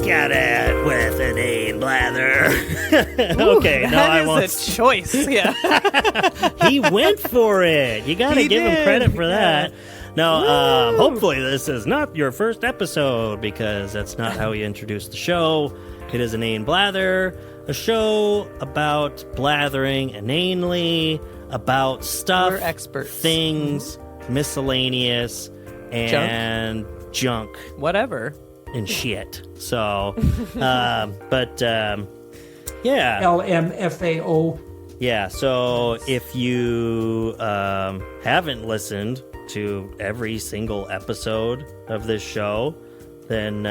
Get it with Inane Blather. Ooh, Okay, no, I won't. That is a choice, yeah. He went for it. You got to give him credit for that. No, hopefully this is not your first episode, because that's not how we introduce the show. It is Inane Blather, a show about blathering inanely, about stuff, We're experts. things, miscellaneous, and junk. Whatever. And shit. So, yeah. LMFAO. Yeah, so if you haven't listened to every single episode of this show, then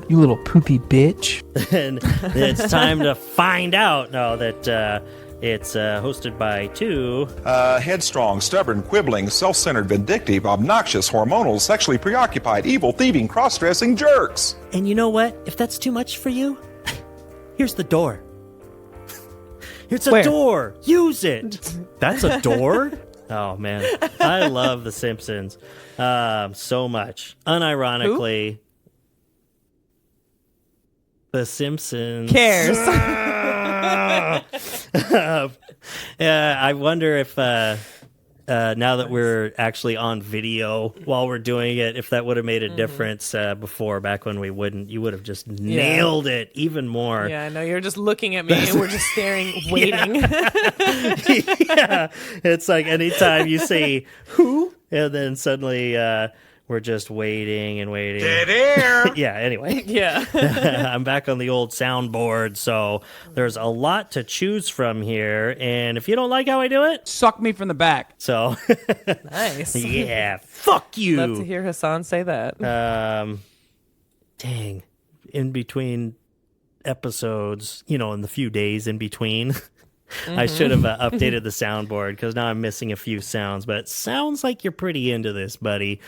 You little poopy bitch. then it's time to find out now that it's hosted by two. Headstrong, stubborn, quibbling, self-centered, vindictive, obnoxious, hormonal, sexually preoccupied, evil, thieving, cross-dressing jerks. And you know what? If that's too much for you, here's the door. It's a Where? door. Use it. That's a door? Oh, man. I love The Simpsons so much. Unironically, The Simpsons. Cares. I wonder if now that we're actually on video while we're doing it, if that would have made a difference before, back when we wouldn't. You would have just nailed it even more. Yeah, I know. You're just looking at me and we're just staring, waiting. Yeah. It's like anytime you say who, and then suddenly we're just waiting and waiting. Dead air. Yeah, anyway. Yeah. I'm back on the old soundboard, so there's a lot to choose from here. And if you don't like how I do it, Suck me from the back. so Nice. yeah, fuck you. Love to hear Hassan say that. Dang. In between episodes, in the few days in between, I should have updated the soundboard, because now I'm missing a few sounds. But it sounds like you're pretty into this, buddy.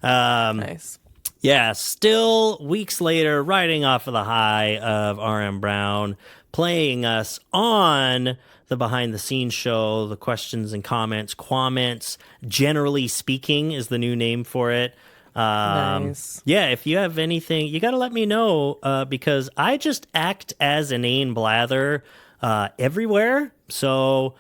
Nice. Yeah, still weeks later, riding off of the high of R.M. Brown, playing us on the behind-the-scenes show, the questions and comments, Quaments, generally speaking, is the new name for it. Nice. Yeah, if you have anything, you got to let me know, because I just act as Inane Blather everywhere. So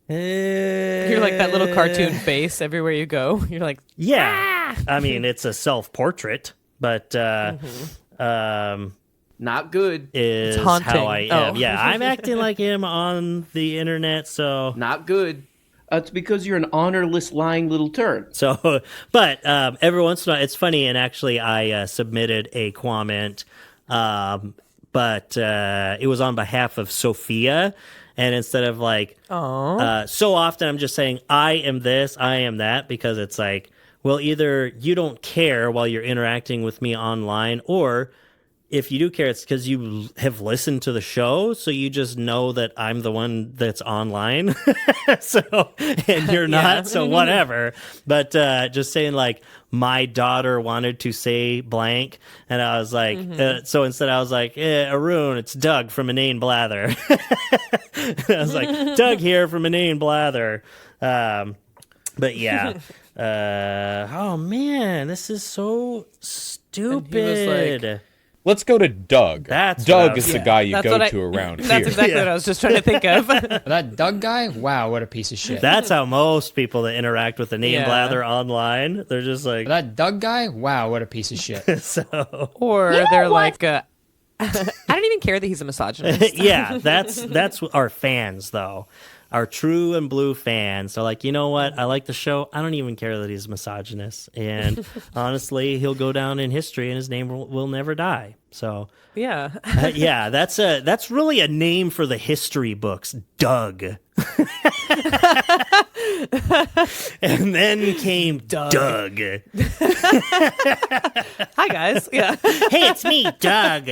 You're like that little cartoon face everywhere you go. You're like, yeah. I mean, it's a self-portrait, but Not good. is It's haunting. how I am. Oh. Yeah, I'm acting like him on the internet, so Not good. It's because you're an honorless, lying little turd. but every once in a while, it's funny, and actually I submitted a comment, but it was on behalf of Sophia, and instead of like, so often I'm just saying, I am this, I am that, because it's like, well, either you don't care while you're interacting with me online, or if you do care, it's because you have listened to the show, so you just know that I'm the one that's online. And you're not, so whatever. But just saying, like, my daughter wanted to say blank, and I was like, so instead I was like, Arun, it's Doug from Inane Blather. I was like, Doug here from Inane Blather. But yeah. Oh, man, this is so stupid. Let's go to Doug. That's Doug is the guy you That's go what to around That's here. exactly what I was just trying to think of. That Doug guy? Wow, what a piece of shit. That's how most people that interact with the name Yeah. Blather online, they're just like, That Doug guy? Wow, what a piece of shit. so. Or they're like, I don't even care that he's a misogynist. Yeah, that's our fans, though. Our true and blue fans. So, like, you know what? I like the show. I don't even care that he's a misogynist. And honestly, he'll go down in history, and his name will never die. So, Yeah. yeah, that's really a name for the history books, Doug. And then came Doug. Hi, guys. Yeah. Hey, it's me, Doug.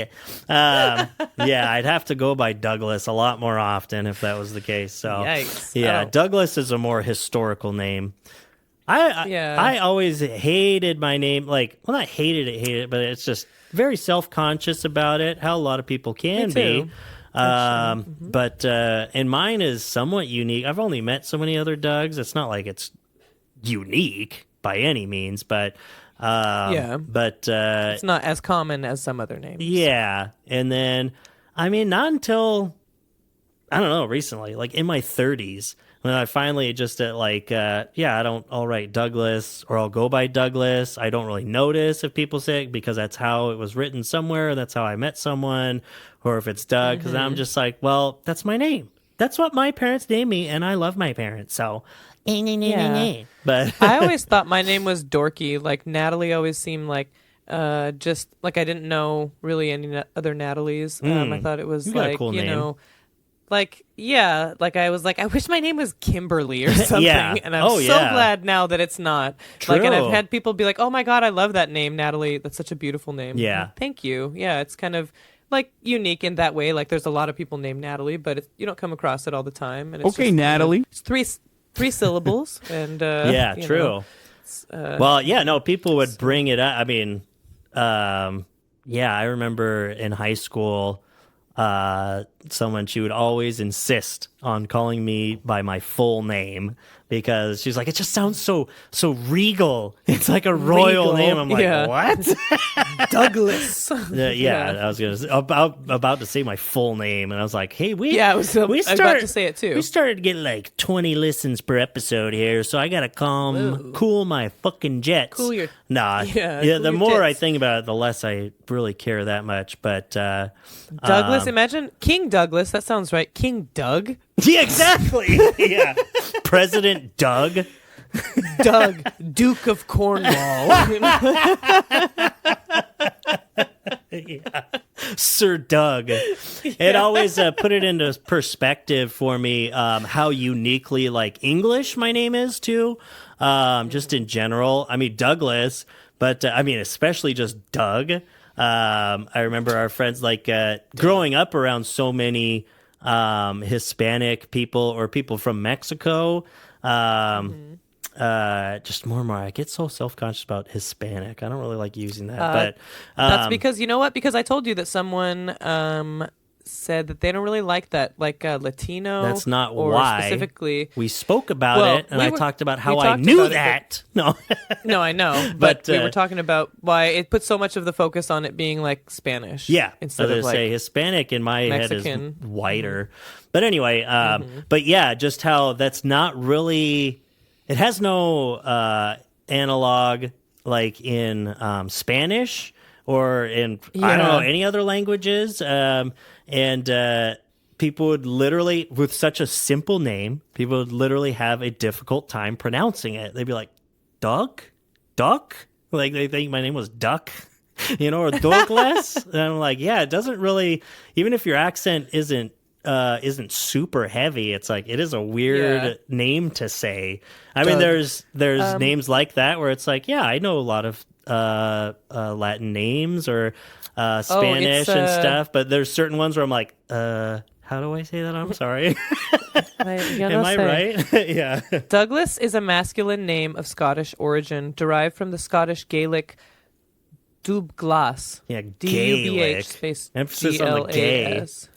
Yeah, I'd have to go by Douglas a lot more often if that was the case. So, Yikes. yeah, Oh. Douglas is a more historical name. I always hated my name. Like, well, not hated it, but it's just very self-conscious about it, how a lot of people can Me be. too. But and mine is somewhat unique. I've only met so many other Dougs. It's not like it's unique by any means, but But it's not as common as some other names. yeah. And then, I mean, not until, I don't know, recently, like in my 30s, when I finally just I'll write Douglas or I'll go by Douglas. I don't really notice if people say it because that's how it was written somewhere. That's how I met someone. Or if it's Doug, because I'm just like, well, that's my name. That's what my parents named me, and I love my parents. So, but I always thought my name was dorky. Like Natalie always seemed like just like I didn't know really any other Natalies. I thought it was You got a like, cool you name. know, like, yeah, like I was like, I wish my name was Kimberly or something. Yeah. And I'm so glad now that it's not. Like, and I've had people be like, oh my God, I love that name, Natalie. That's such a beautiful name. Yeah. Like, thank you. Yeah, it's kind of like unique in that way. Like there's a lot of people named Natalie, but you don't come across it all the time. And it's Okay, just, Natalie. It's three syllables. And yeah, you true. know, Well, yeah, no, people would bring it up. I mean, I remember in high school, she would always insist on calling me by my full name because she's like, it just sounds so regal. It's like a royal Regal, name. I'm like, yeah. what? Douglas. I was gonna say, about to say my full name, and I was like, hey, I was about to say it too. We started to get like 20 listens per episode here, so I gotta cool my fucking jets. Cool your Nah, cool the your more I jets. think about it, the less I really care that much. But Douglas, imagine King Douglas. That sounds right. King Doug. yeah, exactly. Yeah, President Doug. Doug, Duke of Cornwall. Sir Doug. It always put it into perspective for me how uniquely like English my name is too. Just in general. I mean Douglas, but I mean especially just Doug. I remember our friends like growing up around so many Hispanic people or people from Mexico. Just more and more. I get so self-conscious about Hispanic. I don't really like using that, but That's because, you know what? Because I told you that someone said that they don't really like that, like Latino. That's not or why. Specifically. We spoke about it, and I talked about how I talked knew about it, that. No, No, I know, but But, we were talking about why it puts so much of the focus on it being like Spanish. yeah. instead I of was like say Hispanic in my Mexican. head is whiter, but anyway, but yeah, just how that's not really. It has no analog like in Spanish or in I don't know any other languages. And people would literally, with such a simple name, people would literally have a difficult time pronouncing it. They'd be like, Duck? Like they think my name was Duck, or Douglas. And I'm like, yeah, it doesn't really, even if your accent isn't super heavy, it's like, it is a weird name to say. I mean, there's names like that where it's like, yeah, I know a lot of Latin names or Spanish and stuff, but there's certain ones where I'm like, how do I say that? I'm sorry. Am I right? Yeah. Douglas is a masculine name of Scottish origin, derived from the Scottish Gaelic Dubglas. Yeah, D-U-B-H Gaelic. space Emphasis on the gay. G-L-A-S.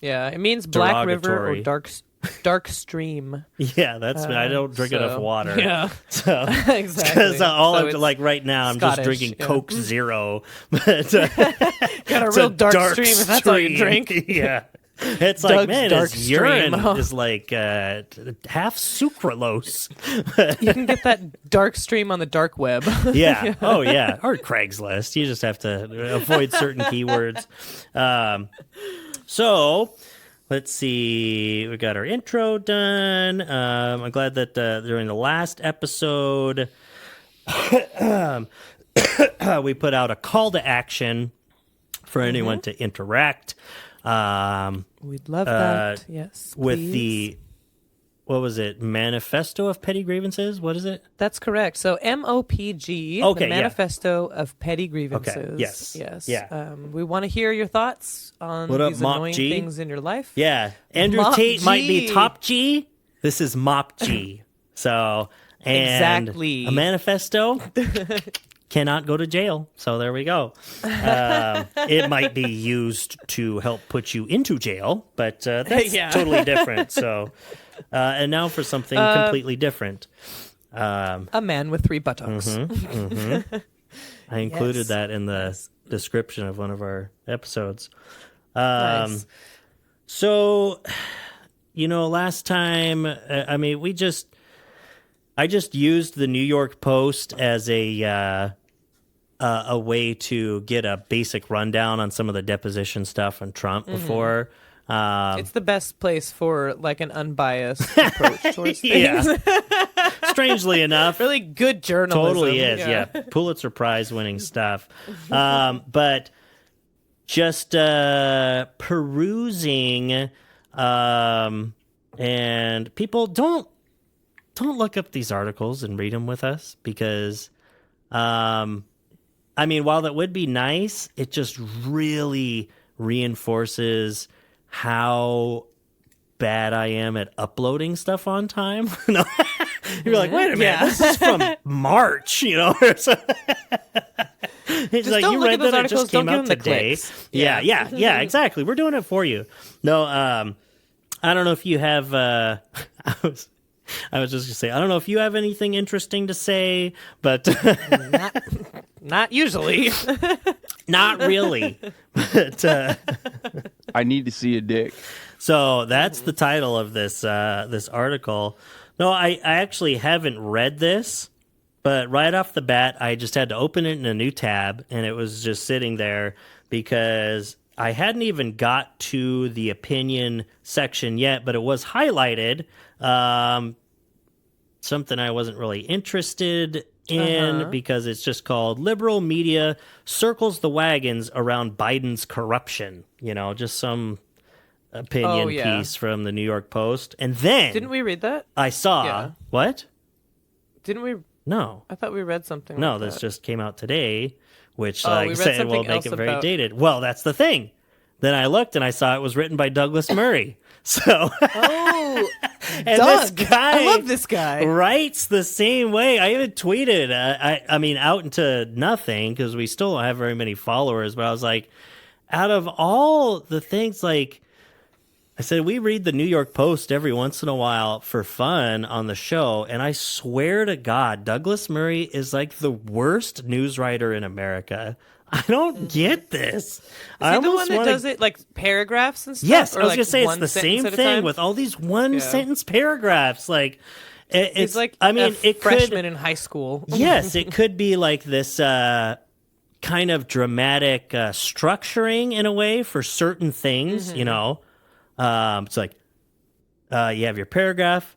Yeah, it means Black River or Derogatory. dark stream. Yeah, that's I don't drink enough water. Yeah, So exactly. because all So I'm it's like right now, I'm just Scottish, drinking yeah. Coke Zero. But got a it's real dark stream if that's all you stream. drink. Yeah. It's Doug's like, man, dark his urine stream. is like half sucralose. You can get that dark stream on the dark web. Yeah. Oh, yeah. Or Craigslist. You just have to avoid certain keywords. So let's see. We got our intro done. I'm glad that during the last episode, we put out a call to action for anyone to interact. We'd love that. Yes, with please. the, what was it? Manifesto of Petty Grievances? What is it? That's correct. So MOPG, Okay, the yeah. Manifesto of Petty Grievances. Okay, yes. Yeah. We want to hear your thoughts on What up, these Mop annoying G? things in your life. Yeah. Andrew Mop Tate might be G. top G. This is Mop G. So, and Exactly. a manifesto cannot go to jail. So there we go. It might be used to help put you into jail, but that's Yeah. totally different. So, and now for something completely different. A man with 3 buttocks. I included Yes. that in the description of one of our episodes. Nice. So, last time, I just used the New York Post as a way to get a basic rundown on some of the deposition stuff on Trump before. It's the best place for like an unbiased approach towards things. Yeah. Strangely enough. Really good journalism. Totally is, yeah. Pulitzer Prize winning stuff. But just perusing, and people don't look up these articles and read them with us because, while that would be nice, it just really reinforces how bad I am at uploading stuff on time. No. You're like, wait a minute, this is from March, or something. It's like, don't you look read at those that, it articles, just came don't give out them the today. clicks. Yeah, exactly. We're doing it for you. No, I don't know if you have, I was just going to say, I don't know if you have anything interesting to say, but Not usually. not really. But I need to see a dick. so that's the title of this article. No, I actually haven't read this, but right off the bat, I just had to open it in a new tab, and it was just sitting there because I hadn't even got to the opinion section yet, but it was highlighted. Something I wasn't really interested in because it's just called Liberal Media Circles the Wagons Around Biden's Corruption. Just some opinion piece from the New York Post. And then Didn't we read that? I saw Yeah. what? Didn't we? No. I thought we read something. No, like this that. just came out today, which Oh, like we I read said something will make else it very about- dated. Well, that's the thing. Then I looked and I saw it was written by Douglas Murray. So Oh, and Doug. this guy I love this guy. writes the same way. I even tweeted, out into nothing because we still don't have very many followers. But I was like, out of all the things, like I said, we read the New York Post every once in a while for fun on the show. And I swear to God, Douglas Murray is like the worst news writer in America. I don't get this. Is he the one that does it like paragraphs and stuff? Yes, or I was like going to say it's one the sentence same at a thing time? with all these one-sentence paragraphs. Like, it's He's like it freshman could, in high school. yes, it could be like this kind of dramatic structuring in a way for certain things, It's like, you have your paragraph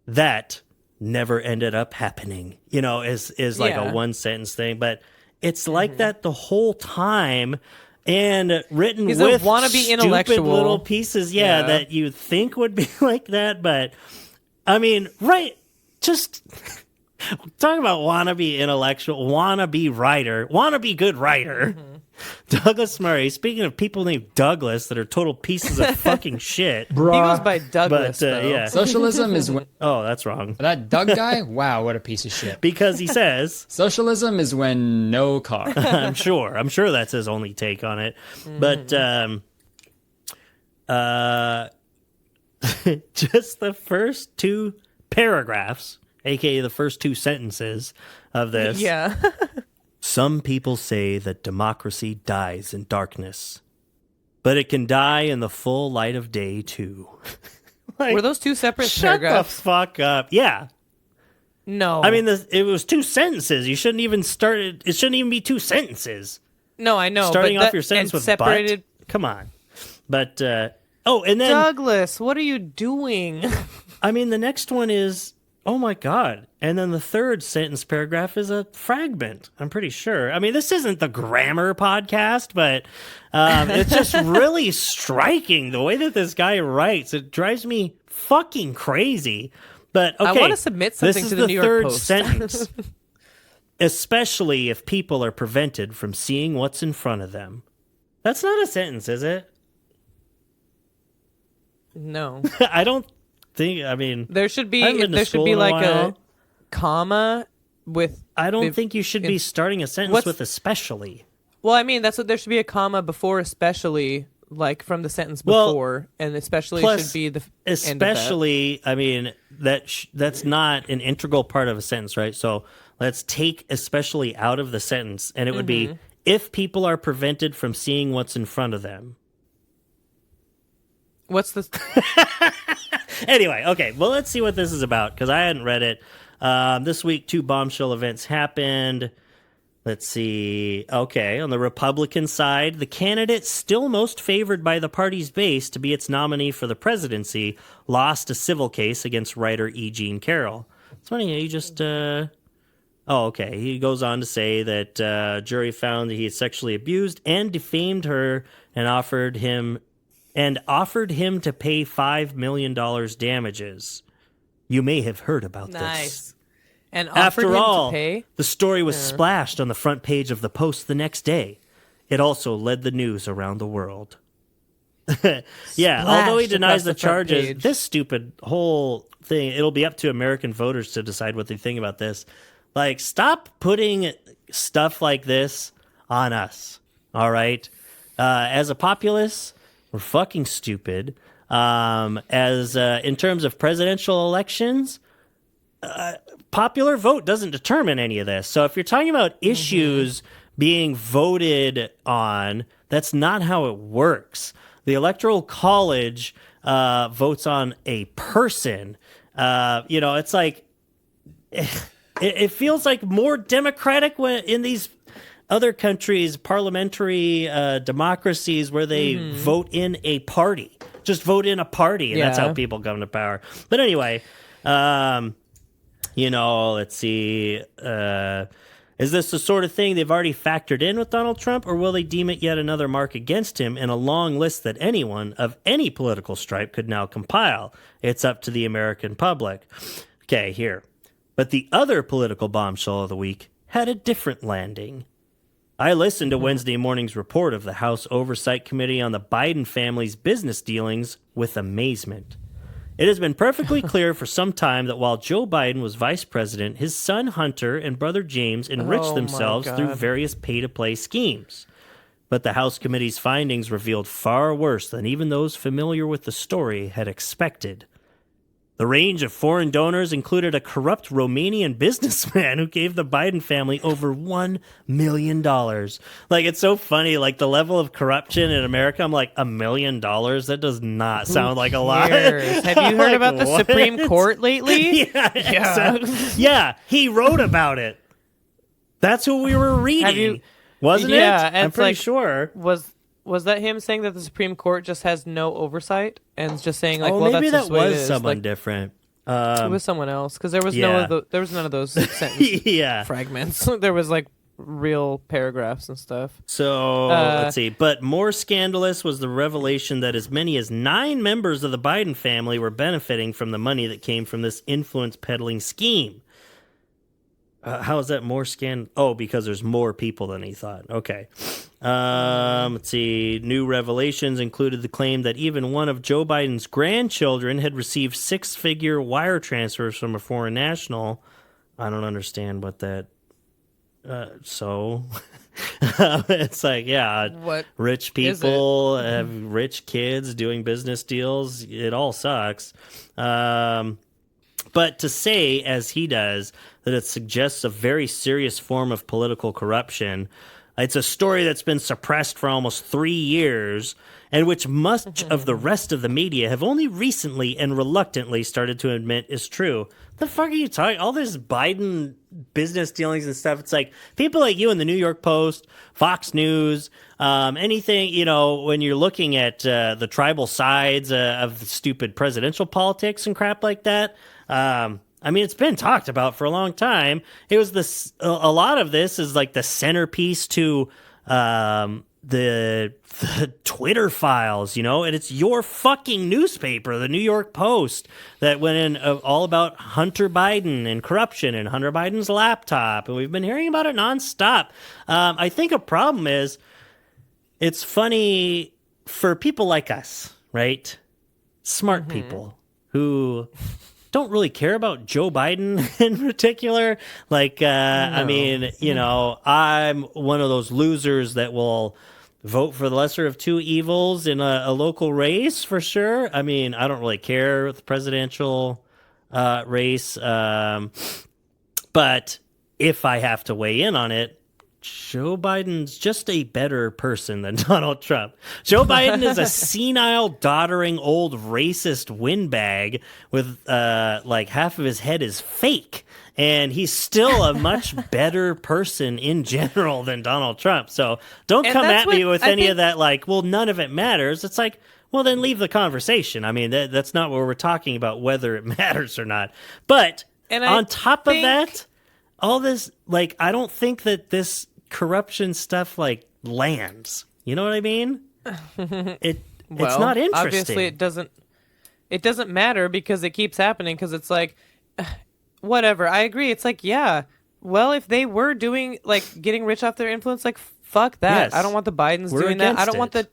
that never ended up happening, is like a one-sentence thing. But it's like that the whole time, and written He's a with wannabe stupid intellectual. little pieces, Yeah. that you think would be like that. But right, just talking about wannabe intellectual, wannabe writer, wannabe good writer. Douglas Murray. Speaking of people named Douglas that are total pieces of fucking shit. He goes by Douglas. But though. yeah. Socialism is when Oh, that's wrong. that Doug guy. Wow, what a piece of shit. Because he says, Socialism is when no car. I'm sure that's his only take on it. But just the first two paragraphs, aka the first two sentences of this. Yeah. Some people say that democracy dies in darkness, but it can die in the full light of day too. Like, Were those two separate shut paragraphs? the fuck up. Yeah. No. I mean, it was two sentences. You shouldn't even start it. It shouldn't even be two sentences. No, I know. Starting but off your sentence and with separated. but. Come on. But, and then, Douglas, what are you doing? I mean, the next one is, oh my God. And then the third sentence paragraph is a fragment, I'm pretty sure. I mean, this isn't the grammar podcast, but it's just really striking the way that this guy writes. It drives me fucking crazy. But okay, I want to submit something this to is the New York third Post. sentence. Especially if people are prevented from seeing what's in front of them. That's not a sentence, is it? No. I don't think. I mean, There should be I haven't been to there should school be in a like while. a comma with I don't if- think you should be starting a sentence what's- with especially. Well, I mean, that's what there should be a comma before especially like from the sentence Well, before and especially plus, should be the end of that. especially, I mean, that's not an integral part of a sentence, right? So, let's take especially out of the sentence, and it would be, if people are prevented from seeing what's in front of them. What's this? Anyway, okay, well, let's see what this is about, because I hadn't read it. This week, 2 bombshell events happened. Let's see. Okay, on the Republican side, the candidate still most favored by the party's base to be its nominee for the presidency lost a civil case against writer E. Jean Carroll. It's funny, he just... Oh, okay. He goes on to say that jury found that he had sexually abused and defamed her and offered him to pay $5 million damages. You may have heard about this. And offered After him all, to pay? the story was splashed on the front page of the Post the next day. It also led the news around the world. Yeah, although he denies the charges, page. this stupid whole thing, it'll be up to American voters to decide what they think about this. Like, stop putting stuff like this on us, all right? As a populace, we're fucking stupid. In terms of presidential elections, popular vote doesn't determine any of this. So if you're talking about issues being voted on, that's not how it works. The Electoral College votes on a person. It's like it feels like more democratic when in these other countries, parliamentary democracies, where they vote in a party. Just vote in a party, and that's how people come to power. But anyway, let's see. Is this the sort of thing they've already factored in with Donald Trump, or will they deem it yet another mark against him in a long list that anyone of any political stripe could now compile? It's up to the American public. Okay, here. But the other political bombshell of the week had a different landing. I listened to Wednesday morning's report of the House Oversight Committee on the Biden family's business dealings with amazement. It has been perfectly clear for some time that while Joe Biden was vice president, his son Hunter and brother James enriched themselves through various pay-to-play schemes. But the House Committee's findings revealed far worse than even those familiar with the story had expected. The range of foreign donors included a corrupt Romanian businessman who gave the Biden family over $1 million. Like, it's so funny, like, the level of corruption in America, I'm like, $1 million? That does not sound like a lot. Have you heard about the Supreme Court lately? Yeah, he wrote about it. That's who we were reading, wasn't it? I'm pretty sure. Was that him saying that the Supreme Court just has no oversight and just saying like, maybe that's that the way it was is? someone different. It was someone else because there was there was none of those sentence fragments. There was like real paragraphs and stuff. So let's see. But more scandalous was the revelation that as many as 9 members of the Biden family were benefiting from the money that came from this influence peddling scheme. How is that more Oh, because there's more people than he thought. Okay. Let's see. New revelations included the claim that even one of Joe Biden's grandchildren had received 6-figure wire transfers from a foreign national. I don't understand what that... it's like, what rich people have rich kids doing business deals. It all sucks. But to say, as he does, that it suggests a very serious form of political corruption, it's a story that's been suppressed for almost 3 years, and which much of the rest of the media have only recently and reluctantly started to admit is true. The fuck are you talking? All this Biden business dealings and stuff. It's like people like you in the New York Post, Fox News, anything, when you're looking at the tribal sides of the stupid presidential politics and crap like that. It's been talked about for a long time. It was a lot of this is like the centerpiece to the Twitter files, and it's your fucking newspaper, the New York Post, that went in all about Hunter Biden and corruption and Hunter Biden's laptop, and we've been hearing about it nonstop. I think a problem is it's funny for people like us, right? Smart people who don't really care about Joe Biden in particular. Like, I'm one of those losers that will vote for the lesser of two evils in a local race for sure. I don't really care with the presidential race. But if I have to weigh in on it, Joe Biden's just a better person than Donald Trump. Joe Biden is a senile, doddering, old racist windbag with like half of his head is fake. And he's still a much better person in general than Donald Trump. So don't come at me with any of that like, well, none of it matters. It's like, well, then leave the conversation. I mean, that's not what we're talking about, whether it matters or not. But on top of that, all this, like, I don't think that this corruption stuff, like, lands. You know what I mean? It's not interesting. Obviously, it doesn't matter because it keeps happening because it's like, whatever. I agree. It's like, yeah, well, if they were doing, like, getting rich off their influence, like, fuck that. Yes. I don't want the Bidens doing that. I don't want the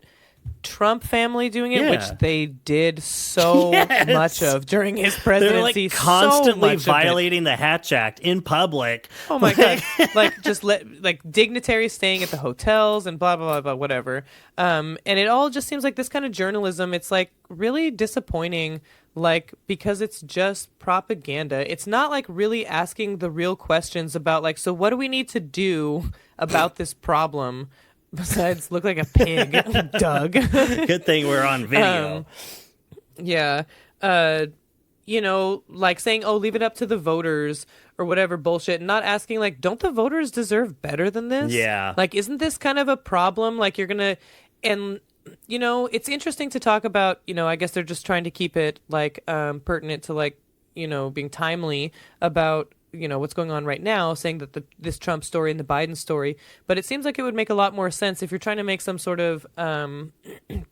Trump family doing it, which they did so much of during his presidency. They're like constantly violating the Hatch Act in public. Oh my god! Like just like dignitaries staying at the hotels and blah blah blah blah whatever. And it all just seems like this kind of journalism. It's like really disappointing. Like because it's just propaganda. It's not like really asking the real questions about like, so what do we need to do about this problem? Besides look like a pig, Doug. Good thing we're on video. Yeah. You know, like saying, oh, leave it up to the voters or whatever bullshit, not asking, like, don't the voters deserve better than this? Yeah. Like, isn't this kind of a problem? Like, you're going to, and, you know, it's interesting to talk about, you know, I guess they're just trying to keep it, like, pertinent to, like, you know, being timely about, you know, what's going on right now, saying that this Trump story and the Biden story, but it seems like it would make a lot more sense if you're trying to make some sort of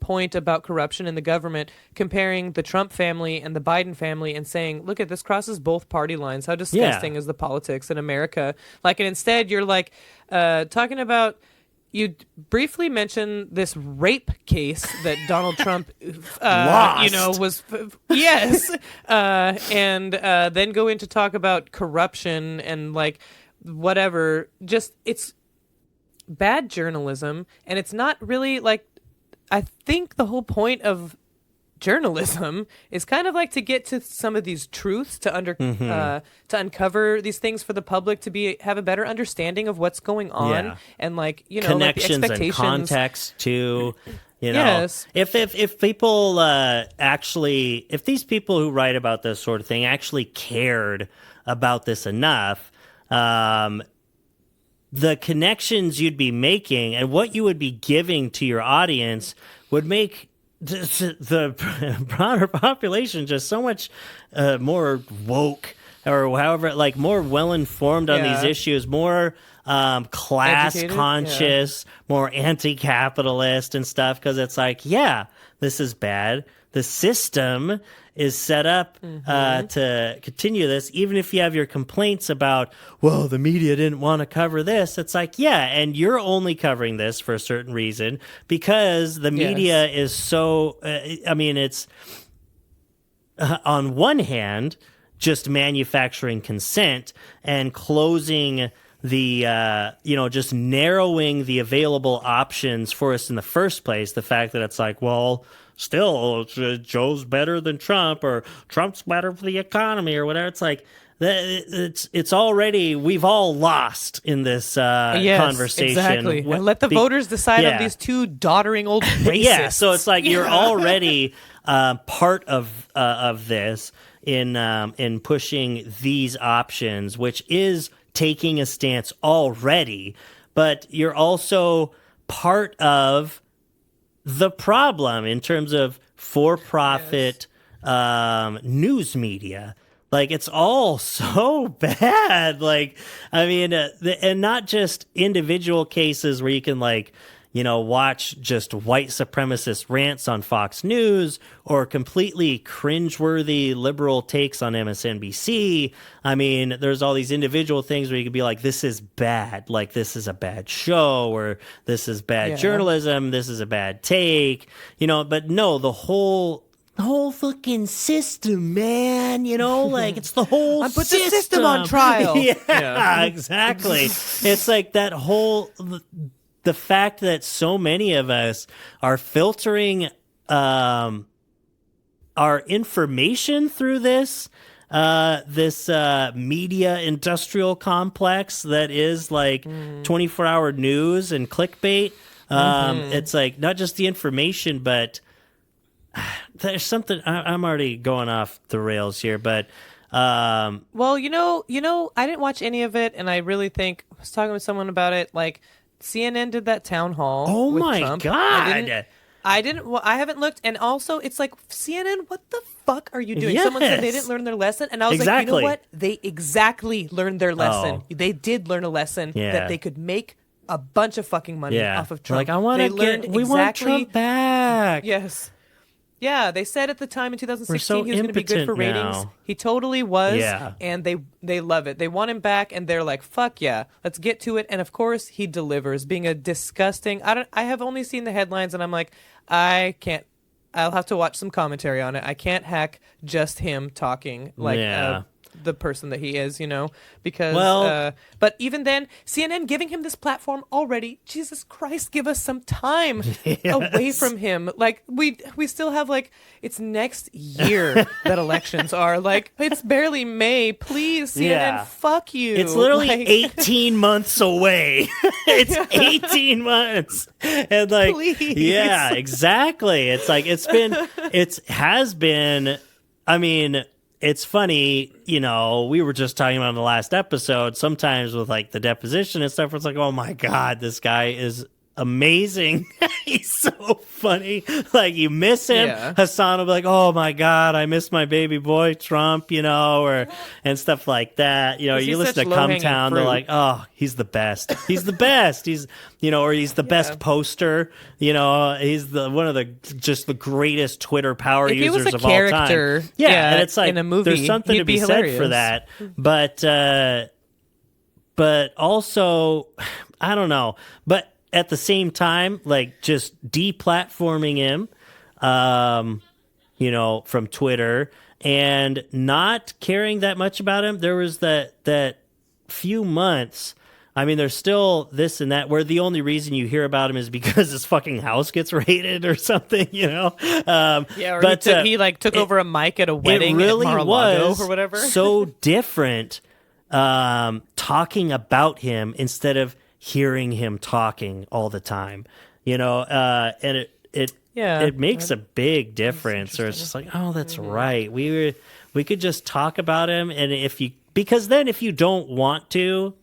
point about corruption in the government, comparing the Trump family and the Biden family and saying, look at this crosses both party lines. How disgusting is the politics in America? Like, and instead you're like talking about, you briefly mention this rape case that Donald Trump, lost. You know, was yes, and then go into talk about corruption and like whatever. Just it's bad journalism, and it's not really like. I think the whole point of journalism is kind of like to get to some of these truths to uncover these things for the public to have a better understanding of what's going on and like, you know, connections like the expectations and context too. You know, yes. if people actually, if these people who write about this sort of thing actually cared about this enough, the connections you'd be making and what you would be giving to your audience would make the broader population just so much more woke, or however, like more well-informed on these issues, more class educated? conscious, more anti-capitalist and stuff, because it's like, yeah, this is bad. The system is set up to continue this, even if you have your complaints about, well, the media didn't want to cover this. It's like, yeah, and you're only covering this for a certain reason because the media is so, I mean, it's on one hand, just manufacturing consent and closing the, you know, just narrowing the available options for us in the first place. The fact that it's like, well, still, Joe's better than Trump, or Trump's better for the economy, or whatever. It's like it's already, we've all lost in this conversation. Exactly. And let the voters decide on these two doddering old racists. Yeah, so it's like you're already part of this in pushing these options, which is taking a stance already, but you're also part of the problem in terms of for-profit news media. Like, it's all so bad. Like, I mean, and not just individual cases where you can, like, you know, watch just white supremacist rants on Fox News or completely cringeworthy liberal takes on MSNBC. I mean, there's all these individual things where you could be like, this is bad. Like, this is a bad show, or this is bad journalism. This is a bad take, you know, but no, the whole fucking system, man, you know, like it's the whole I put the system on trial. Yeah, exactly. It's like that whole, the fact that so many of us are filtering our information through this this media industrial complex that is like 24-hour news and clickbait. It's like not just the information, but there's something. I'm already going off the rails here, but well, you know, I didn't watch any of it, and I really think I was talking with someone about it. Like CNN did that town hall. oh with my Trump. god. I didn't. Well, I haven't looked, and also it's like CNN. What the fuck are you doing? Someone said they didn't learn their lesson, and I was like, you know what? They exactly learned their lesson. They did learn a lesson that they could make a bunch of fucking money off of Trump. Like I want to we want Trump back. Yes. Yeah, they said at the time in 2016 so he was going to be good for ratings. now. He totally was, Yeah. and they love it. They want him back, and they're like, "Fuck yeah, let's get to it." And of course, he delivers, being a disgusting. I have only seen the headlines, and I'm like, I can't. I'll have to watch some commentary on it. I can't hack just him talking like the person that he is, you know, because but even then, CNN giving him this platform already, Jesus Christ, give us some time away from him. Like we still have like it's next year that elections are. Like it's barely May. Please, CNN, fuck you. It's literally like, 18 months away. It's 18 months. And like Please. yeah, exactly. It's like it has been I mean it's funny, you know, we were just talking about in the last episode, sometimes with like the deposition and stuff, it's like, oh my God, this guy is amazing. He's so funny. Like you miss him. Yeah. Hassan will be like, oh my God, I miss my baby boy Trump, you know, and stuff like that. You know, you listen to Come Town, they're like, oh, he's the best. He's the best. He's, you know, or he's the best poster. You know, he's one of the greatest Twitter power if users he was a of all character, time. Yeah, and it's like in a movie, there's something to be said for that. But also, I don't know. But at the same time, like just deplatforming him, you know, from Twitter and not caring that much about him. There was that few months. I mean, there's still this and that where the only reason you hear about him is because his fucking house gets raided or something, you know? But he took over a mic at a wedding it really at Mar-a-Lago was or whatever. so different talking about him instead of hearing him talking all the time, you know, and it makes a big difference. Or it's just like, oh, that's right. We could just talk about him, and because then if you don't want to,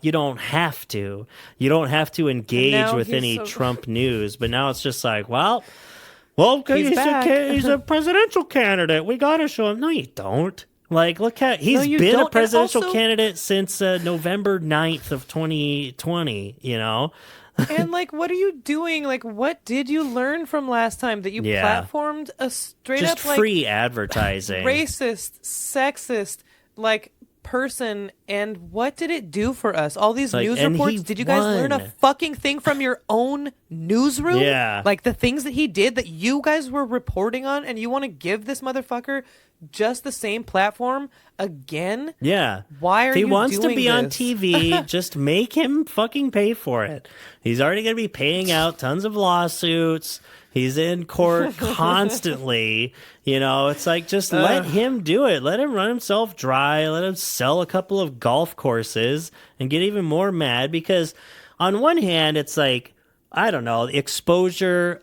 you don't have to. You don't have to engage with any Trump news. But now it's just like, well, he's a presidential candidate. We got to show him. No, you don't. Like, look at he's been a presidential candidate since November 9th of 2020, you know? And, like, what are you doing? Like, what did you learn from last time that you platformed a straight-up, free advertising. Racist, sexist, like, person, and what did it do for us? All these news reports, did you guys learn a fucking thing from your own newsroom? Yeah. Like, the things that he did that you guys were reporting on, and you want to give this motherfucker just the same platform again? Yeah. Why are if he you wants doing to be this? on TV, just make him fucking pay for it. He's already going to be paying out tons of lawsuits. He's in court constantly. You know, it's like, just let him do it. Let him run himself dry. Let him sell a couple of golf courses and get even more mad. Because on one hand, it's like, I don't know, exposure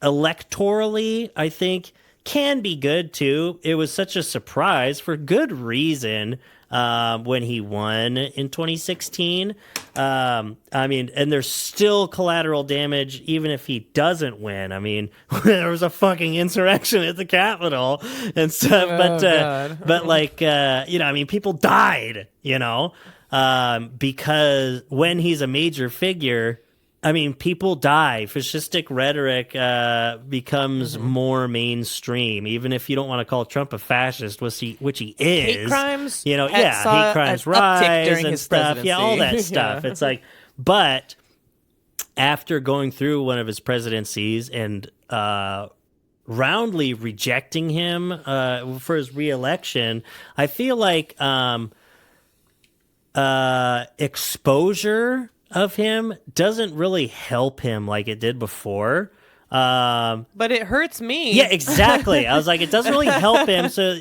electorally, I think, can be good too. It was such a surprise for good reason when he won in 2016. I mean, and there's still collateral damage even if he doesn't win. I mean, there was a fucking insurrection at the Capitol and stuff. But like, you know, I mean, people died, you know, because when he's a major figure, I mean, people die. Fascistic rhetoric becomes more mainstream, even if you don't want to call Trump a fascist, which he is. Hate crimes, you know, hate crimes rise and stuff. Presidency. Yeah, all that stuff. It's like, but after going through one of his presidencies and roundly rejecting him for his reelection, I feel like exposure of him doesn't really help him like it did before. But it hurts me. Yeah, exactly. I was like, it doesn't really help him. So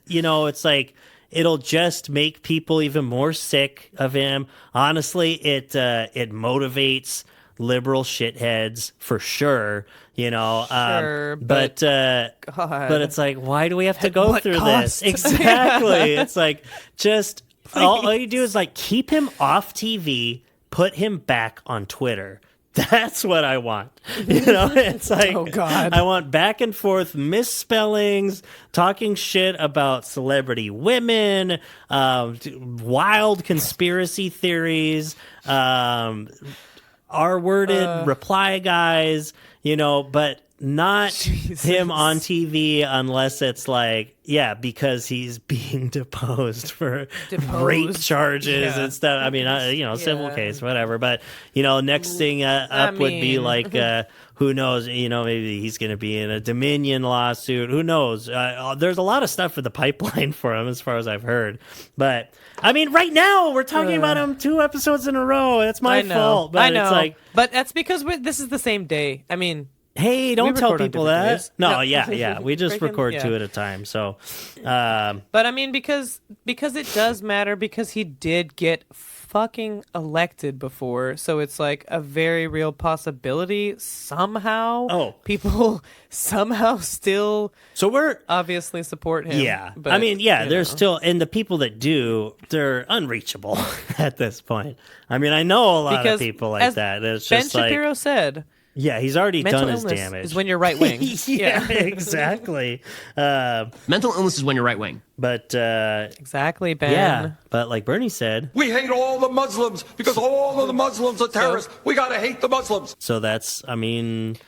it's like it'll just make people even more sick of him. Honestly, it motivates liberal shitheads for sure, Sure, but it's like, why do we have to go what through cost? this? Exactly. It's like, just all you do is like keep him off TV, put him back on Twitter. That's what I want. It's like, Oh, God. I want back and forth misspellings, talking shit about celebrity women, wild conspiracy theories, R-worded reply guys, but not him on TV unless it's like, because he's being deposed for rape charges and stuff. I mean, civil case, whatever. But, next thing up would be like, who knows, maybe he's going to be in a Dominion lawsuit. Who knows? There's a lot of stuff in the pipeline for him as far as I've heard. But, I mean, right now we're talking about him 2 episodes in a row. That's my fault. But I know. It's like, but that's because this is the same day. I mean... Hey, don't tell people that. Days. No, yeah. We just record 2 at a time. So, but I mean, because it does matter, because he did get fucking elected before, so it's like a very real possibility somehow. Oh, people somehow still. So we're obviously support him. Yeah, but, I mean, there's still, and the people that do, they're unreachable at this point. I mean, I know a lot of people like that. It's Ben just Shapiro said. Yeah, he's already Mental done his illness damage. is when you're right wing. yeah, exactly. Mental illness is when you're right wing. But exactly, Ben. Yeah, but like Bernie said, we hate all the Muslims because all of the Muslims are terrorists. We gotta hate the Muslims. So that's, I mean,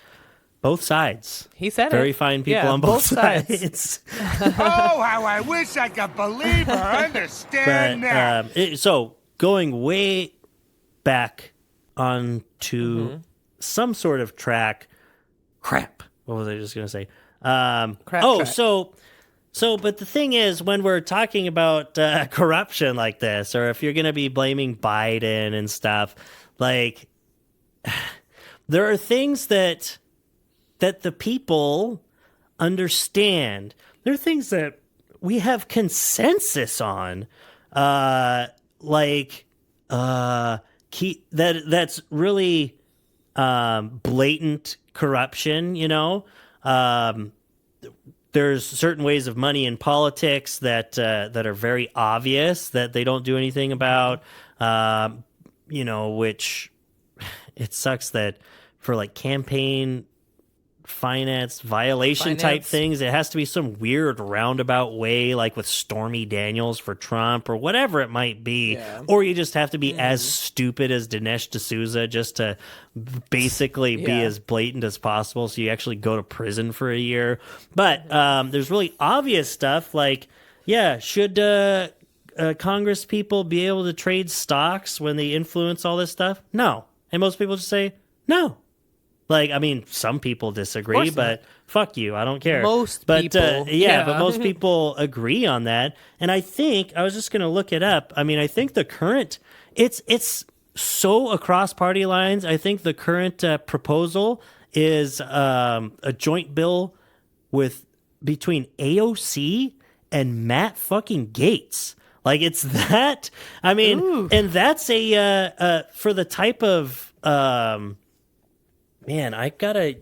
both sides. He said very it. fine people on both sides. Oh, how I wish I could believe or understand that. So going way back onto some sort of track. Crap. What was I just going to say? Track. So, but the thing is, when we're talking about corruption like this, or if you're going to be blaming Biden and stuff, like, there are things that the people understand. There are things that we have consensus on, that's really blatant corruption. There's certain ways of money in politics that are very obvious that they don't do anything about, which it sucks that for like campaign finance violation type things, it has to be some weird roundabout way, like with Stormy Daniels for Trump or whatever it might be. Or you just have to be as stupid as Dinesh D'Souza just to basically be as blatant as possible, so you actually go to prison for a year. But there's really obvious stuff like, should Congress people be able to trade stocks when they influence all this stuff? No. And most people just say no. Like, I mean, some people disagree, but fuck you, I don't care. Most people. But most people agree on that. And I think, I was just going to look it up. I mean, I think the current, it's so across party lines. I think the current proposal is a joint bill between AOC and Matt fucking Gaetz. Like, it's that. I mean, and that's for the type of, man, I gotta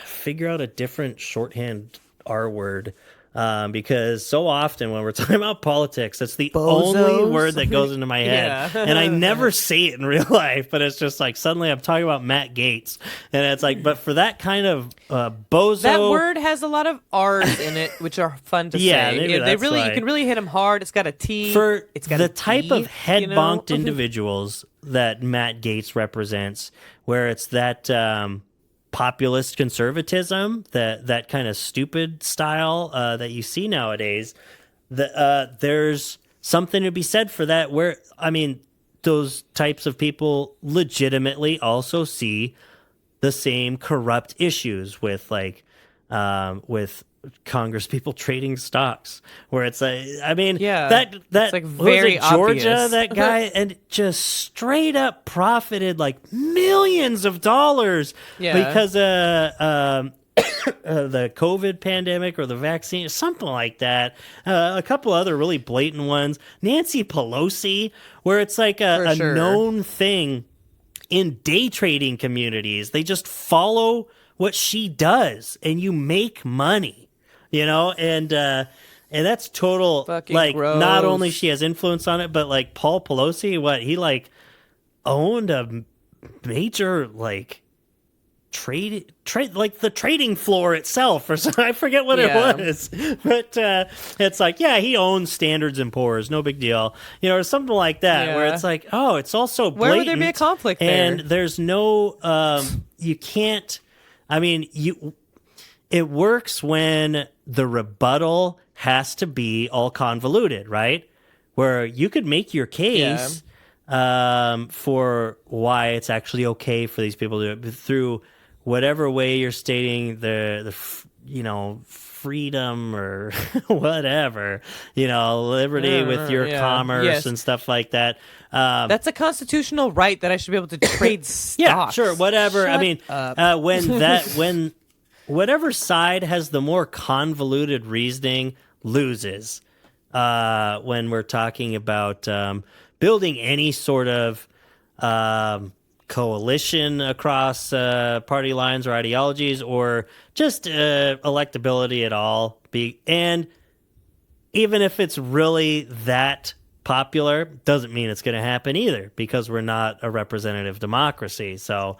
figure out a different shorthand R word, because so often when we're talking about politics, it's the only word that goes into my head. And I never say it in real life, but it's just like suddenly I'm talking about Matt Gaetz. And it's like, but for that kind of bozo... That word has a lot of R's in it, which are fun to say. Maybe You can really hit them hard. It's got a T. It's got the type of head-bonked individuals that Matt Gaetz represents, where it's that populist conservatism, that kind of stupid style that you see nowadays, there's something to be said for that, where, I mean, those types of people legitimately also see the same corrupt issues with, like, with Congress people trading stocks, where it's like, I mean, that it's like very Georgia, obvious. that guy, and just straight up profited like millions of dollars because the COVID pandemic or the vaccine, something like that. A couple other really blatant ones. Nancy Pelosi, where it's like a known thing in day trading communities. They just follow what she does, and you make money, and that's total. Fucking like gross. Not only she has influence on it, but like Paul Pelosi, he like owned a major like trade like the trading floor itself or something. I forget what it was, but it's like, he owns Standards and Poor's, no big deal, or something like that, where it's like, oh, it's also blatant. Where would there be a conflict there? And there's no you can't, it works when the rebuttal has to be all convoluted, right? Where you could make your case for why it's actually okay for these people to do it through whatever way you're stating the freedom or whatever, liberty with your commerce and stuff like that. That's a constitutional right that I should be able to trade stocks. Yeah, sure, whatever. Shut When whatever side has the more convoluted reasoning loses. When we're talking about building any sort of coalition across party lines or ideologies, or just electability at all. And even if it's really that popular, doesn't mean it's going to happen either, because we're not a representative democracy. So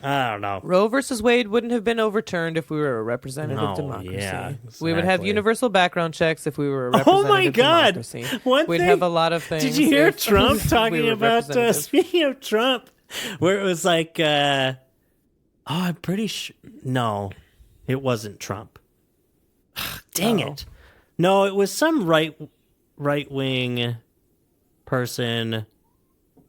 I don't know. Roe versus Wade wouldn't have been overturned if we were a representative democracy. Yeah, exactly. We would have universal background checks if we were a representative democracy. We'd have a lot of things. Did you hear Trump talking about, speaking of Trump, where it was like, I'm pretty sure, no, it wasn't Trump. Dang it. No, it was some right-wing person.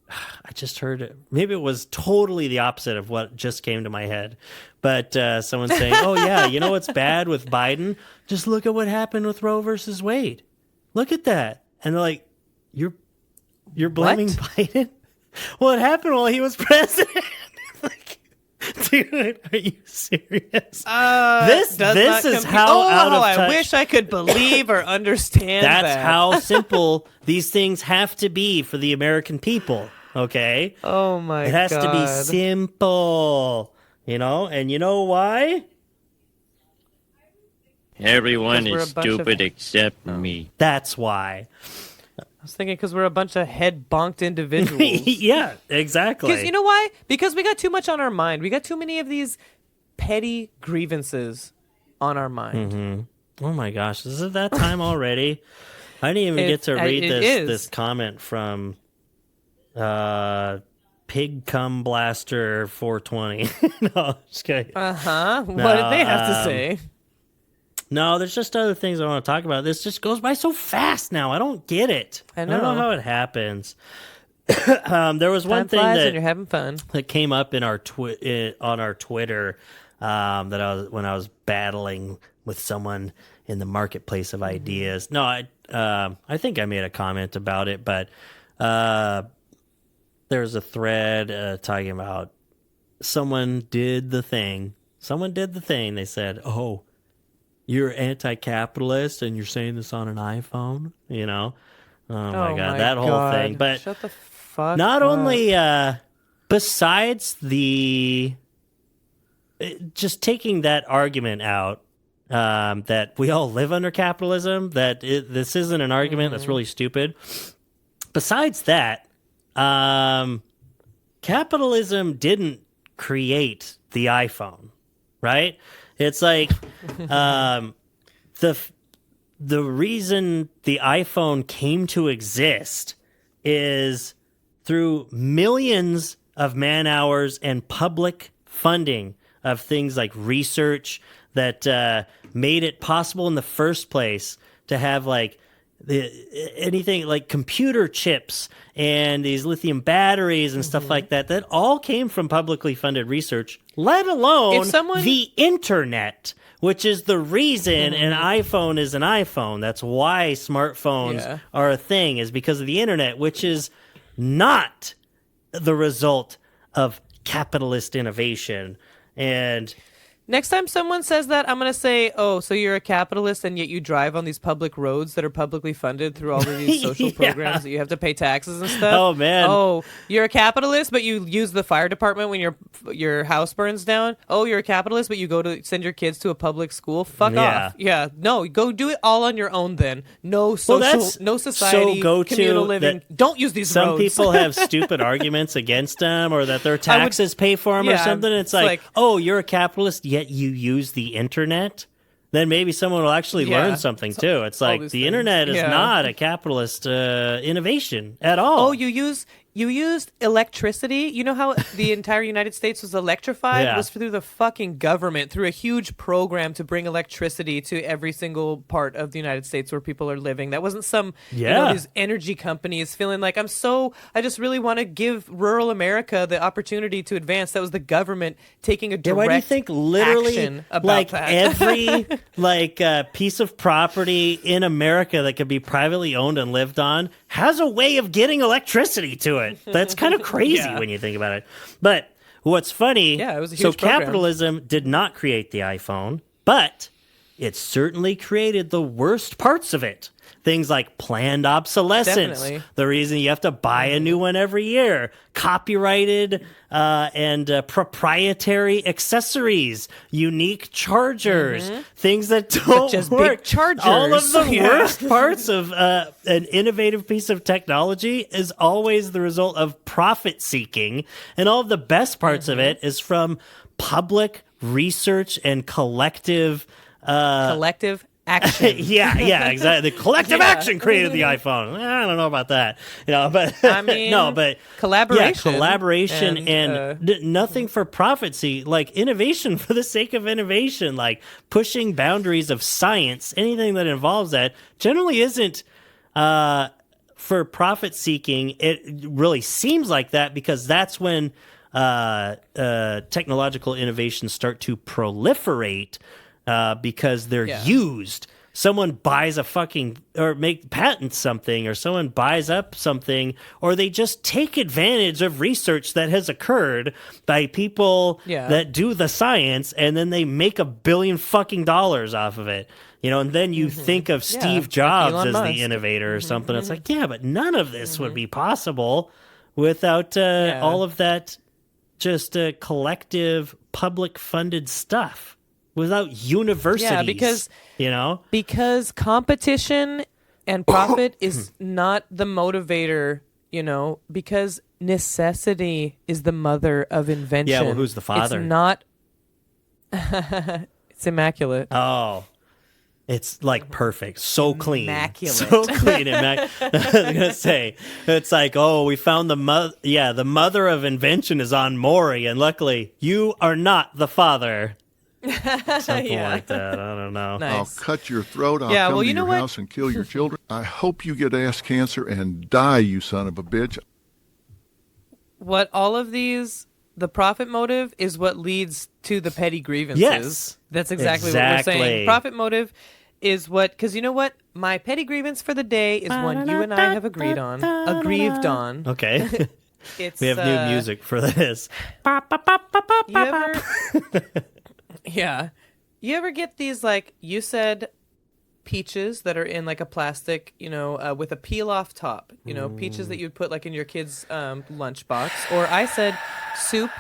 I just heard it. Maybe it was totally the opposite of what just came to my head. But someone saying, oh, yeah, you know what's bad with Biden? Just look at what happened with Roe versus Wade. Look at that. And they're like, you're blaming Biden? Well, it happened while he was president. Like, dude, are you serious? This is how out of touch. I wish I could believe or understand that. That's how simple these things have to be for the American people, okay? Oh, my God. It has to be simple, And you know why? Everyone is stupid except me. That's why. I was thinking because we're a bunch of head-bonked individuals. Yeah, exactly. Because you know why? Because we got too much on our mind. We got too many of these petty grievances on our mind. Mm-hmm. Oh my gosh, is it that time already? I didn't even get to read this comment from Pig Cum Blaster 420. No, just kidding. What did they have to say? No, there's just other things I want to talk about. This just goes by so fast now. I don't get it. I know. I don't know how it happens. There was one thing that you're having fun that came up in our on our Twitter that when I was battling with someone in the marketplace of ideas. No, I think I made a comment about it, but there's a thread talking about someone did the thing. They said, "Oh, you're anti-capitalist and you're saying this on an iPhone," Oh my God, that whole thing. But shut the fuck not up. only besides just taking that argument out, that we all live under capitalism, that this isn't an argument that's really stupid. Besides that, capitalism didn't create the iPhone, right? It's like the reason the iPhone came to exist is through millions of man hours and public funding of things like research that made it possible in the first place to have like anything like computer chips and these lithium batteries and stuff like that. That all came from publicly funded research, let alone the internet, which is the reason an iPhone is an iPhone. That's why smartphones are a thing, is because of the internet, which is not the result of capitalist innovation. And Next time someone says that, I'm going to say, oh, so you're a capitalist and yet you drive on these public roads that are publicly funded through all of these social programs that you have to pay taxes and stuff. Oh, man. Oh, you're a capitalist, but you use the fire department when your house burns down. Oh, you're a capitalist, but you go to send your kids to a public school. Fuck off. Yeah. No, go do it all on your own then. No social, no society, communal living. Don't use these roads. Some people have stupid arguments against them or that their taxes pay for them or something. It's like, oh, you're a capitalist, yet you use the internet, then maybe someone will actually learn something too. It's like the internet is not a capitalist innovation at all. Oh, you used electricity. You know how the entire United States was electrified? It was through the fucking government, through a huge program to bring electricity to every single part of the United States where people are living. That wasn't some, these energy companies feeling like, I just really want to give rural America the opportunity to advance. That was the government taking a direct why do you think literally action about like that. every piece of property in America that could be privately owned and lived on has a way of getting electricity to it? That's kind of crazy when you think about it. But what's funny, it was a huge program. Capitalism did not create the iPhone, but it certainly created the worst parts of it. Things like planned obsolescence, the reason you have to buy a new one every year, copyrighted and proprietary accessories, unique chargers, things that don't Such as work. big chargers. All of the worst parts of an innovative piece of technology is always the result of profit seeking, and all of the best parts of it is from public research and collective action. yeah, exactly. The collective action created the iPhone. I don't know about that, but I mean, but collaboration, and nothing for profit. Like innovation for the sake of innovation, like pushing boundaries of science. Anything that involves that generally isn't for profit seeking. It really seems like that because that's when technological innovations start to proliferate. Because they're used. Someone buys or patents something, or someone buys up something, or they just take advantage of research that has occurred by people that do the science, and then they make $1 billion fucking off of it. And then you think of Steve Jobs as the innovator or something. It's like, but none of this would be possible without all of that just collective public funded stuff. Without universities, because competition and profit is not the motivator, because necessity is the mother of invention. Yeah, well, who's the father? It's not. It's immaculate. Oh, it's like perfect, so clean, immaculate, so clean. I was gonna say it's like, we found the mother. Yeah, the mother of invention is on Maury, and luckily you are not the father. Something like that. I don't know. Nice. I'll cut your throat. I'll come to your house and kill your children. I hope you get ass cancer and die, you son of a bitch. What all of these, the profit motive is what leads to the petty grievances. Yes. That's exactly what we're saying. Profit motive is what, because you know what? My petty grievance for the day is one you and I have agreed on. Okay. We have new music for this. You ever... Yeah. You ever get these, you said peaches that are in, a plastic, with a peel-off top, peaches that you'd put, in your kid's lunchbox. Or I said soup,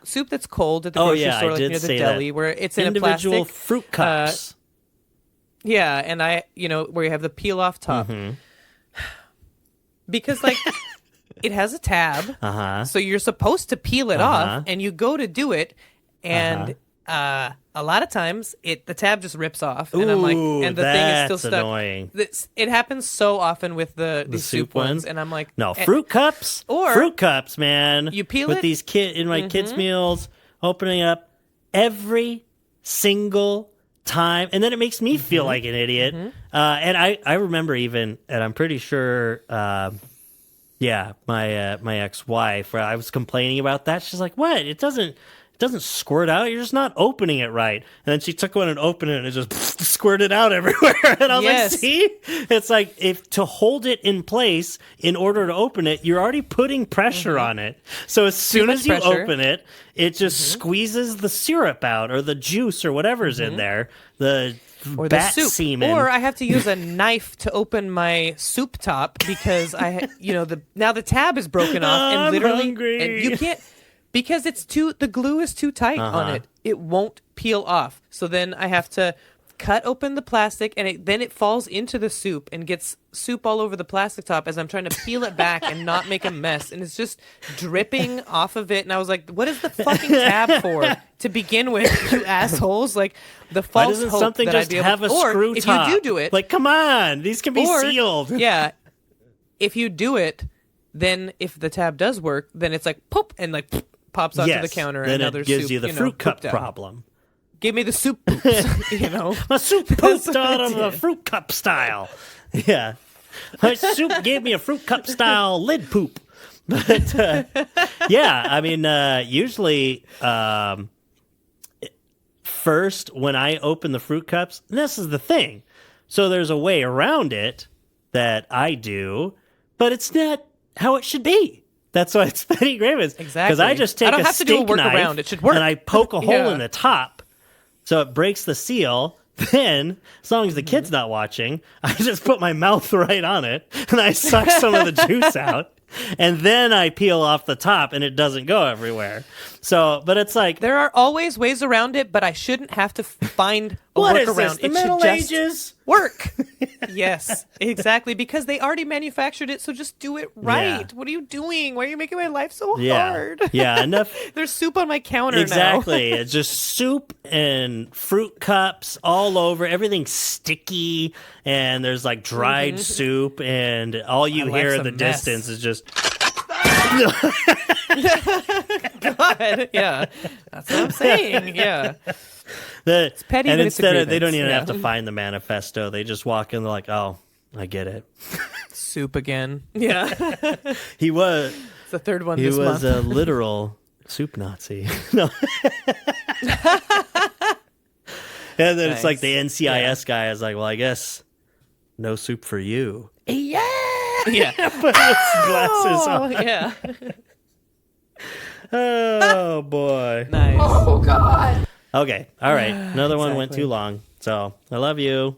soup that's cold at the grocery store, near the deli, where it's in individual a plastic... fruit cups. And where you have the peel-off top. Mm-hmm. Because, it has a tab, so you're supposed to peel it off, and you go to do it, and... a lot of times the tab just rips off, and I'm like, and the thing is still stuck. Annoying. It happens so often with the soup ones, and I'm like, no, fruit cups, man. You peel with it these in my kids' meals, opening up every single time, and then it makes me feel like an idiot. And I remember even, and I'm pretty sure, my ex-wife, where I was complaining about that. She's like, "What? It doesn't it doesn't squirt out. You're just not opening it right. And then she took one and opened it and it just squirted out everywhere. And I was like, see? It's like if to hold it in place in order to open it, you're already putting pressure on it. So as soon as you open it, it just squeezes the syrup out or the juice or whatever's in there. Or bat the soup. semen. Or I have to use a knife to open my soup top because now the tab is broken off and literally and you can't because the glue is too tight on it. It won't peel off. So then I have to cut open the plastic and then it falls into the soup and gets soup all over the plastic top as I'm trying to peel it back and not make a mess. And it's just dripping off of it. And I was like, what is the fucking tab for to begin with, you assholes? Like the false Why doesn't hope something that just I'd be able have a or screw if top? you do it. Like, come on, these can be sealed. Yeah. If you do it, then if the tab does work, then it's like poop and like pops out to the counter. Then and now it there's gives soup, you the fruit cup pooped out. problem. Give me the soup poops, My soup pooped out of the fruit cup style. Yeah. My soup gave me a fruit cup style lid poop. But, yeah, I mean, usually, first, when I open the fruit cups, this is the thing. So there's a way around it that I do, but it's not how it should be. That's why it's Petty Grievances. Exactly. Because I just take a steak knife it should work. and I poke a hole in the top so it breaks the seal. Then, as long as the kid's not watching, I just put my mouth right on it and I suck some of the juice out. And then I peel off the top and it doesn't go everywhere. So, but it's like... There are always ways around it, but I shouldn't have to find a workaround. The Middle Ages? Work. Yes, exactly. Because they already manufactured it, so just do it right. Yeah. What are you doing? Why are you making my life so Yeah. hard? Yeah, enough... There's soup on my counter Exactly. It's just soup and fruit cups all over. Everything's sticky, and there's like dried soup, and all you hear in the distance is just... God, yeah. That's what I'm saying, yeah. It's petty, and but it's a instead of, they don't grievance, even yeah. have to find the manifesto. They just walk in, they're like, oh, I get it. Soup again. Yeah. He was... It's the third one He this was month. a literal soup Nazi. No. And then it's like the NCIS guy is like, well, I guess no soup for you. Yeah. Yeah. Put his glasses on. Yeah. Oh, boy. Nice. Oh, God. Okay. All right. Another one went too long. So I love you.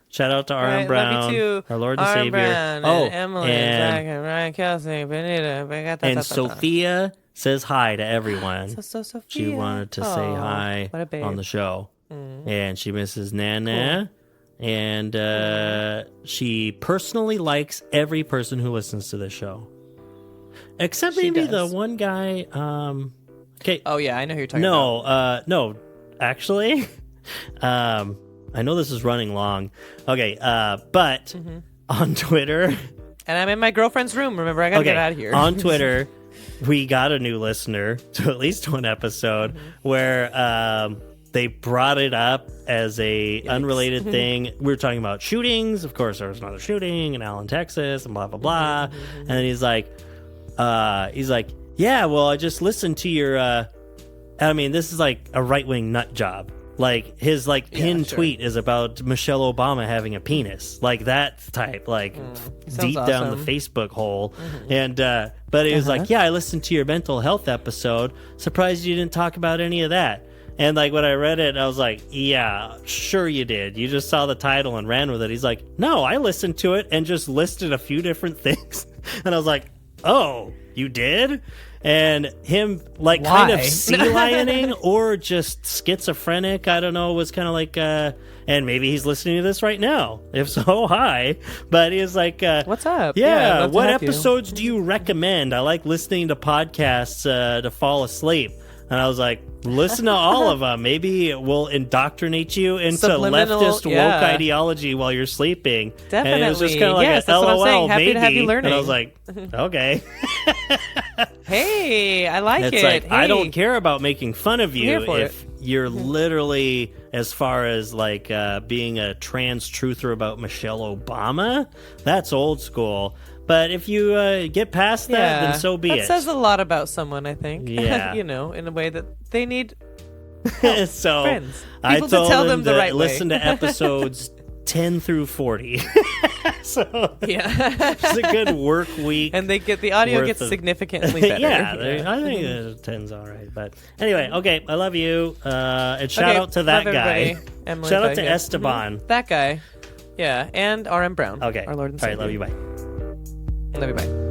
Shout out to Aaron Brown, love you too. our Lord and Aaron Savior. Brown, and Emily, Zach, and Ryan Kelsey, Benita, and Sophia says hi to everyone. So Sophia. She wanted to say hi what a babe. on the show. And she misses Nana. Cool. And she personally likes every person who listens to this show. Except maybe the one guy. Okay. Oh, yeah, I know who you're talking about. No, actually. I know this is running long. Okay, but on Twitter... And I'm in my girlfriend's room. Remember, I gotta get out of here. On Twitter, we got a new listener to at least one episode where they brought it up as a unrelated thing. We were talking about shootings. Of course, there was another shooting in Allen, Texas, and blah, blah, blah. And then he's like, yeah, well, I just listened to your... I mean, this is like a right-wing nut job. Like, his, like, pinned tweet is about Michelle Obama having a penis. Like, that type, like, deep down the Facebook hole. And, but it was like, yeah, I listened to your mental health episode. Surprised you didn't talk about any of that. And, like, when I read it, I was like, yeah, sure you did. You just saw the title and ran with it. He's like, no, I listened to it and just listed a few different things. And I was like, oh, you did? And him, like, kind of sea lioning or just schizophrenic, I don't know, was kind of like, and maybe he's listening to this right now. If so, hi. But he was like, what's up? Yeah, what episodes do you recommend? I like listening to podcasts to fall asleep. And I was like, listen to all of them. Maybe it will indoctrinate you into leftist woke ideology while you're sleeping. Definitely. And it was just kind of like that's LOL, what I'm saying. Happy maybe. to have you learning. And I was like, okay. Hey, I like it's it. like, hey. I don't care about making fun of you. I'm here for if you're literally, as far as like being a trans truther about Michelle Obama, that's old school. But if you get past that, then so be it. That says a lot about someone, I think. Yeah. In a way that they need so friends. I People told to tell them them the right way. listen to episodes 10 through 40. So it's a good work week. And the audio gets significantly better. I think 10's all right. But anyway, okay, I love you. And shout out to that guy. Shout out to Esteban. That guy. Yeah, and R.M. Brown. Okay. Our Lord and All right, Savior. love you, bye. Love you, bye.